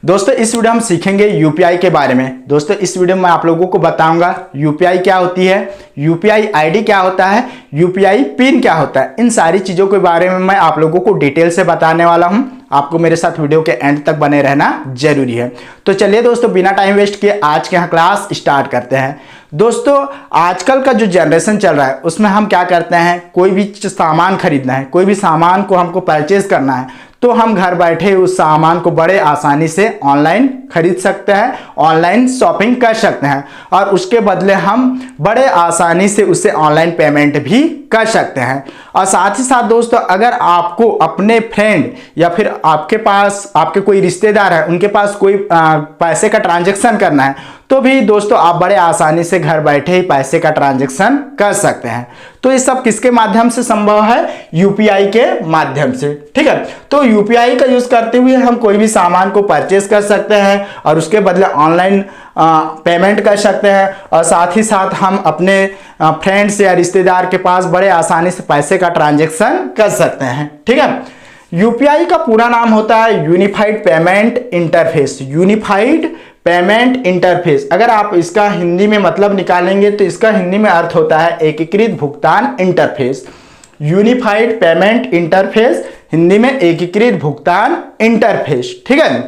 दोस्तों इस वीडियो हम सीखेंगे यूपीआई के बारे में। दोस्तों इस वीडियो में आप लोगों को बताऊंगा यूपीआई क्या होती है, यूपीआई आईडी क्या होता है, यूपीआई पिन क्या होता है। इन सारी चीजों के बारे में मैं आप लोगों को डिटेल से बताने वाला हूं। आपको मेरे साथ वीडियो के एंड तक बने रहना जरूरी है। तो चलिए दोस्तों बिना टाइम वेस्ट किए आज के यहाँ क्लास स्टार्ट करते हैं। दोस्तों आजकल का जो जनरेशन चल रहा है उसमें हम क्या करते हैं, कोई भी सामान खरीदना है, कोई भी सामान को हमको परचेज करना है तो हम घर बैठे उस सामान को बड़े आसानी से ऑनलाइन खरीद सकते हैं, ऑनलाइन शॉपिंग कर सकते हैं और उसके बदले हम बड़े आसानी से उससे ऑनलाइन पेमेंट भी कर सकते हैं। और साथ ही साथ दोस्तों अगर आपको अपने फ्रेंड या फिर आपके पास आपके कोई रिश्तेदार है उनके पास कोई पैसे का ट्रांजैक्शन करना है तो भी दोस्तों आप बड़े आसानी से घर बैठे ही पैसे का ट्रांजैक्शन कर सकते हैं। तो ये सब किसके माध्यम से संभव है, यूपीआई के माध्यम से। ठीक है, तो यूपीआई का यूज करते हुए हम कोई भी सामान को परचेज कर सकते हैं और उसके बदले ऑनलाइन पेमेंट कर सकते हैं और साथ ही साथ हम अपने फ्रेंड्स या रिश्तेदार के पास बड़े आसानी से पैसे का ट्रांजैक्शन कर सकते हैं। ठीक है, यूपीआई का पूरा नाम होता है unified payment interface. Unified payment interface, अगर आप इसका हिंदी में मतलब निकालेंगे तो इसका हिंदी में अर्थ होता है एकीकृत भुगतान interface. Unified payment interface, Hindi में एकीकृत भुगतान इंटरफेस। ठीक है,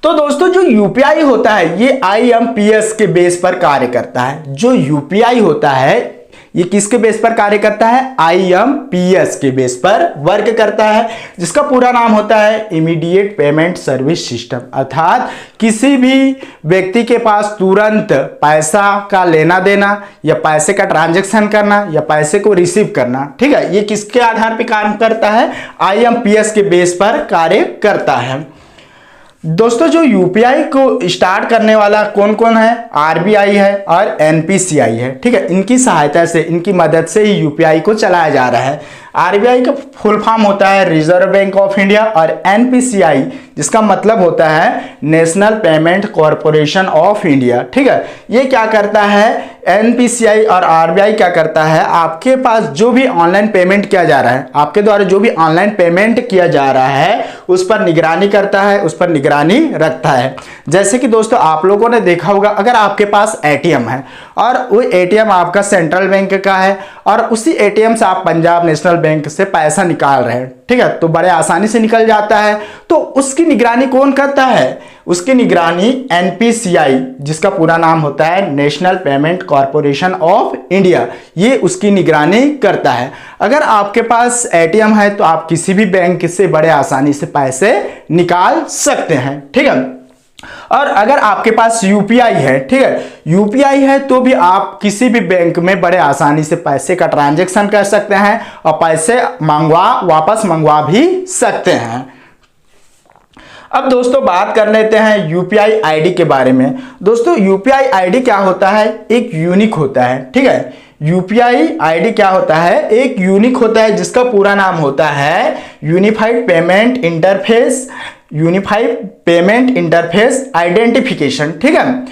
तो दोस्तों जो यूपीआई होता है ये आईएमपीएस के बेस पर कार्य करता है। जो यूपीआई होता है ये किसके बेस पर कार्य करता है, आईएमपीएस के बेस पर वर्क करता है, जिसका पूरा नाम होता है इमीडिएट पेमेंट सर्विस सिस्टम। अर्थात किसी भी व्यक्ति के पास तुरंत पैसा का लेना देना या पैसे का ट्रांजैक्शन करना या पैसे को रिसीव करना, ठीक है, ये किसके आधार पर काम करता है, आईएमपीएस के बेस पर कार्य करता है। दोस्तों जो यूपीआई को स्टार्ट करने वाला कौन कौन है, आरबीआई है और एनपीसीआई है। ठीक है, इनकी सहायता से, इनकी मदद से ही यूपीआई को चलाया जा रहा है। आरबीआई का फुल फॉर्म होता है रिजर्व बैंक ऑफ इंडिया और एनपीसीआई जिसका मतलब होता है national payment corporation of India. ठीक है, ये क्या करता है, एनपीसीआई और आरबीआई क्या करता है, आपके पास जो भी ऑनलाइन पेमेंट किया जा रहा है, आपके द्वारा जो भी ऑनलाइन पेमेंट किया जा रहा है उस पर निगरानी करता है, उस पर निगरानी रखता है। जैसे कि दोस्तों आप लोगों ने देखा होगा अगर आपके पास एटीएम है और वो एटीएम आपका सेंट्रल बैंक का है और उसी एटीएम से आप पंजाब नेशनल बैंक से पैसा निकाल रहे हैं, ठीक है, तो बड़े आसानी से निकल जाता है। तो उसकी निगरानी कौन करता है, उसकी निगरानी एनपीसीआई जिसका पूरा नाम होता है national payment corporation of India, ये उसकी निगरानी करता है। अगर आपके पास एटीएम है तो आप किसी भी बैंक से बड़े आसानी से पैसे निकाल सकते हैं। ठीक है, और अगर आपके पास यूपीआई है, ठीक है, यूपीआई है तो भी आप किसी भी बैंक में बड़े आसानी से पैसे का ट्रांजैक्शन कर सकते हैं और पैसे वापस मंगवा भी सकते हैं। अब दोस्तों बात कर लेते हैं यूपीआई आईडी के बारे में। दोस्तों यूपीआई आईडी क्या होता है, एक यूनिक होता है। ठीक है, यूपीआई आईडी क्या होता है, एक यूनिक होता है जिसका पूरा नाम होता है unified payment interface, unified payment interface identification. ठीक है,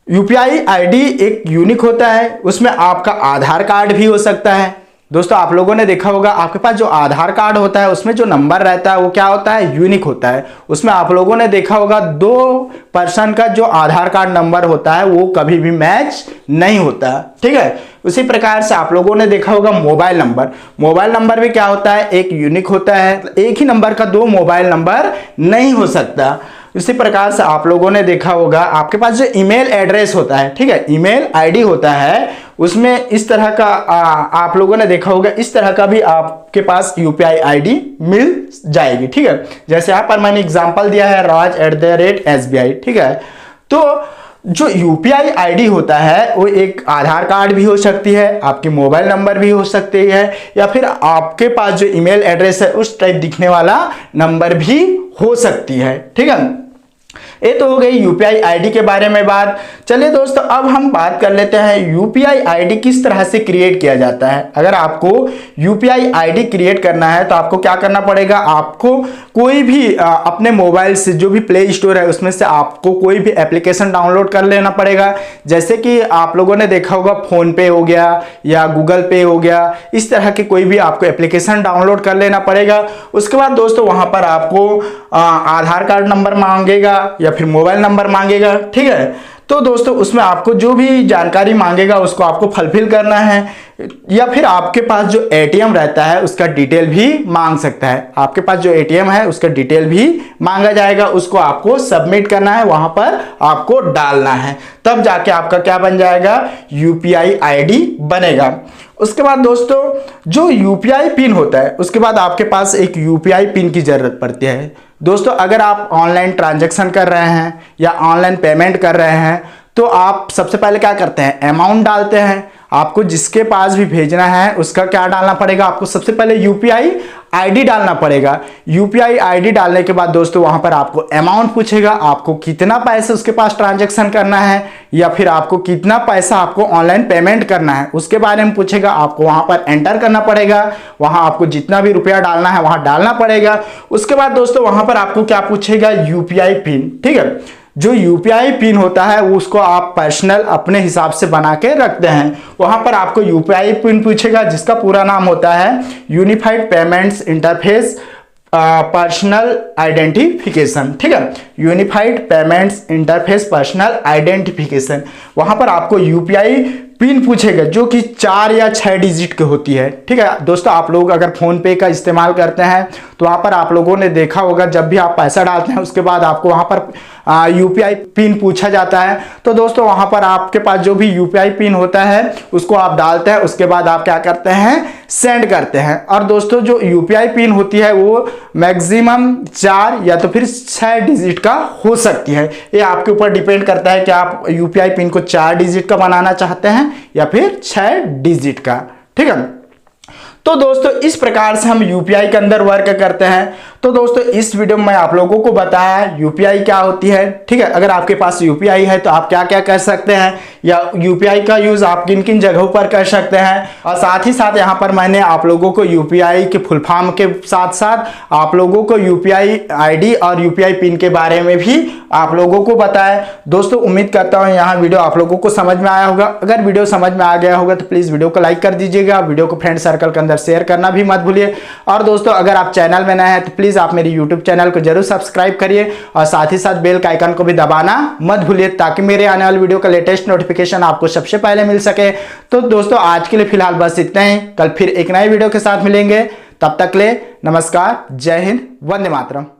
यूपीआई आईडी एक यूनिक होता है, उसमें आपका आधार कार्ड भी हो सकता है। दोस्तों आप लोगों ने देखा होगा आपके पास जो आधार कार्ड होता है उसमें जो नंबर रहता है वो क्या होता है, यूनिक होता है। उसमें आप लोगों ने देखा होगा 2 पर्सन का जो आधार कार्ड नंबर होता है वो कभी भी मैच नहीं होता। ठीक है, उसी प्रकार से आप लोगों ने देखा होगा मोबाइल नंबर, मोबाइल नंबर भी क्या होता है, एक यूनिक होता है। एक ही नंबर का 2 मोबाइल नंबर नहीं हो सकता। इसी प्रकार से आप लोगों ने देखा होगा आपके पास जो ईमेल एड्रेस होता है, ठीक है, ईमेल आईडी होता है, उसमें इस तरह का आप लोगों ने देखा होगा इस तरह का भी आपके पास यूपीआई आईडी मिल जाएगी। ठीक है, जैसे यहाँ पर मैंने एग्जांपल दिया है raj@sbi। ठीक है, तो जो यूपीआई आईडी होता है वो एक आधार कार्ड भी हो सकती है, आपकी मोबाइल नंबर भी हो सकती है या फिर आपके पास जो ईमेल एड्रेस है उस टाइप दिखने वाला नंबर भी हो सकती है। ठीक है, ये तो हो गई यूपीआई आईडी के बारे में बात। चलिए दोस्तों, अब हम बात कर लेते हैं यूपीआई आईडी किस तरह से क्रिएट किया जाता है। अगर आपको यूपीआई आईडी क्रिएट करना है तो आपको क्या करना पड़ेगा, आपको कोई भी अपने मोबाइल से जो भी प्ले स्टोर है उसमें से आपको कोई भी एप्लीकेशन डाउनलोड कर लेना पड़ेगा। जैसे कि आप लोगों ने देखा होगा फोन पे हो गया या गूगल पे हो गया, इस तरह के कोई भी आपको एप्लीकेशन डाउनलोड कर लेना पड़ेगा। उसके बाद दोस्तों वहां पर आपको आधार कार्ड नंबर मांगेगा या फिर मोबाइल नंबर मांगेगा, ठीक है। तो दोस्तों उसमें आपको जो भी जानकारी मांगेगा उसको आपको फुलफिल करना है, या फिर आपके पास जो एटीएम रहता है उसका डिटेल भी मांग सकता है। आपके पास जो एटीएम है उसका डिटेल भी मांगा जाएगा, उसको आपको सबमिट करना है, वहां पर आपको डालना है, तब जाके आपका क्या बन जाएगा, यूपीआई आईडी बनेगा। उसके बाद दोस्तों जो यूपीआई पिन होता है उसके बाद आपके पास एक यूपीआई पिन की जरूरत पड़ती है। दोस्तों अगर आप ऑनलाइन ट्रांजैक्शन कर रहे हैं या ऑनलाइन पेमेंट कर रहे हैं तो आप सबसे पहले क्या करते हैं, अमाउंट डालते हैं। आपको जिसके पास भी भेजना है उसका क्या डालना पड़ेगा, आपको सबसे पहले यूपीआई आईडी डालना पड़ेगा। यूपीआई आईडी डालने के बाद दोस्तों वहां पर आपको अमाउंट पूछेगा, आपको कितना पैसे उसके पास ट्रांजैक्शन करना है या फिर आपको कितना पैसा आपको ऑनलाइन पेमेंट करना है उसके बारे में पूछेगा। आपको वहां पर एंटर करना पड़ेगा, वहां आपको जितना भी रुपया डालना है वहां डालना पड़ेगा। उसके बाद दोस्तों वहां पर आपको क्या पूछेगा, यूपीआई पिन, ठीक है। जो यूपीआई पिन होता है उसको आप पर्सनल अपने हिसाब से बना के रखते हैं। वहां पर आपको यूपीआई पिन पूछेगा जिसका पूरा नाम होता है unified payments interface personal identification, ठीक है। Unified payments interface personal identification, वहां पर आपको यूपीआई पिन पूछेगा जो कि 4 या 6 डिजिट की होती है, ठीक है। दोस्तों आप लोग अगर फोन पे का इस्तेमाल करते हैं तो वहां पर आप लोगों ने देखा होगा जब भी आप पैसा डालते हैं उसके बाद आपको वहां पर यूपीआई पिन पूछा जाता है। तो दोस्तों वहां पर आपके पास जो भी यूपीआई पिन होता है उसको आप डालते हैं, उसके बाद आप क्या करते हैं, सेंड करते हैं। और दोस्तों जो यूपीआई पिन होती है वो मैक्सिमम 4 या तो फिर 6 डिजिट का हो सकती है। ये आपके ऊपर डिपेंड करता है कि आप यूपीआई पिन को 4 डिजिट का बनाना चाहते हैं या फिर 6 डिजिट का, ठीक है। तो दोस्तों इस प्रकार से हम यूपीआई के अंदर वर्क करते हैं। तो दोस्तों इस वीडियो में आप लोगों को बताया यूपीआई क्या होती है, ठीक है। अगर आपके पास यूपीआई है तो आप क्या क्या कर सकते हैं या यूपीआई का यूज आप किन किन जगहों पर कर सकते हैं, और साथ ही साथ यहाँ पर मैंने आप लोगों को यूपीआई के फुल फॉर्म के साथ साथ आप लोगों को यूपीआई आईडी और यूपीआई पिन के बारे में भी आप लोगों को बताया। दोस्तों उम्मीद करता हूँ यहाँ वीडियो आप लोगों को समझ में आया होगा। अगर वीडियो समझ में आ गया होगा तो प्लीज वीडियो को लाइक कर दीजिएगा, वीडियो को फ्रेंड सर्कल के अंदर शेयर करना भी मत भूलिए। और दोस्तों अगर आप चैनल में नए हैं तो प्लीज आप मेरी यूट्यूब चैनल को जरूर सब्सक्राइब करिए और साथ ही साथ बेल का आइकन को भी दबाना मत भूलिए ताकि मेरे आने वाले वीडियो का लेटेस्ट नोटिफिकेशन आपको सबसे पहले मिल सके। तो दोस्तों आज के लिए फिलहाल बस इतना ही, कल फिर एक नए वीडियो के साथ मिलेंगे। तब तक ले नमस्कार, जय हिंद, वंदे मातरम।